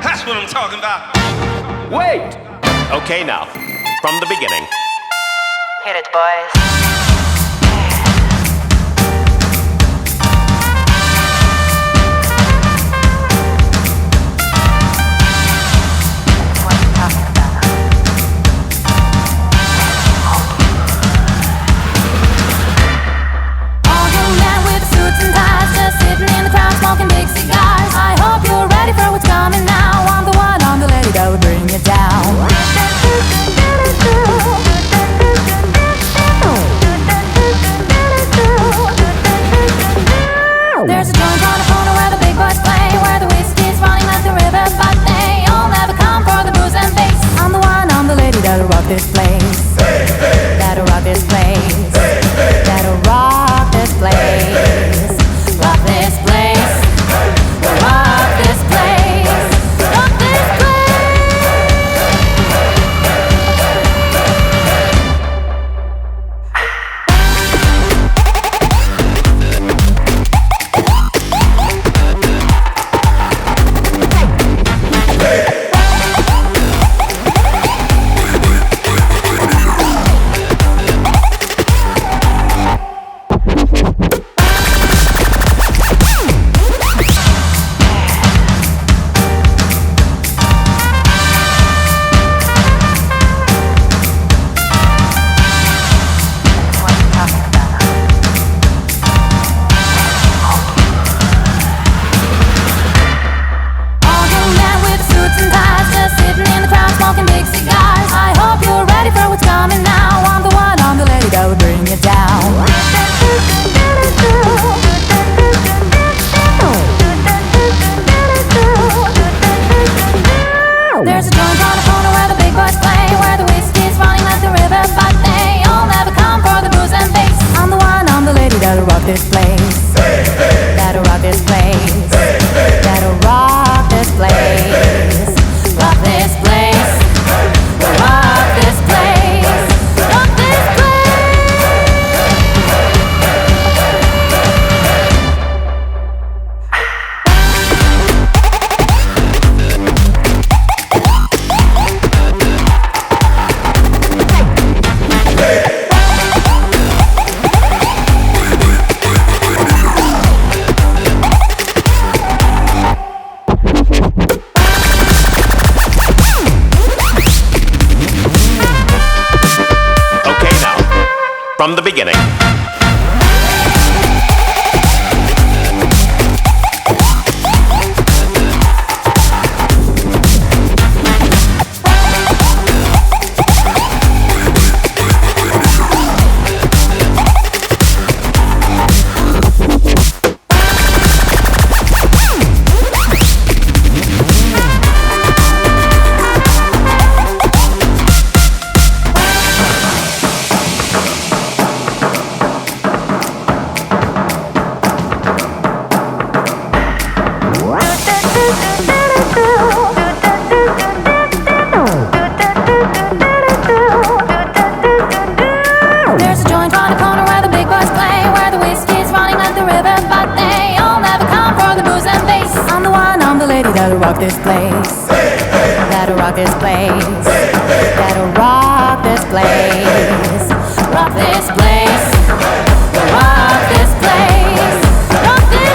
That's what I'm talking about. Wait! Okay, now, from the beginning. Hit it, boys. Smoking big cigars. I hope you're ready for what's coming now. I'm the one, I'm the lady that will bring you down. There's a joint on the corner where the big boys play, where the whiskey's running like the river, but they all never come for the booze and bass. I'm the one, I'm the lady that'll rock this place. That'll rock this place. That'll rock this place. Rock this place. Rock this place. Rock this place. From the beginning. That'll rock this place. That'll rock this place. That'll rock this place. Rock this place. Rock this place. Rock this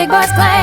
big boys play,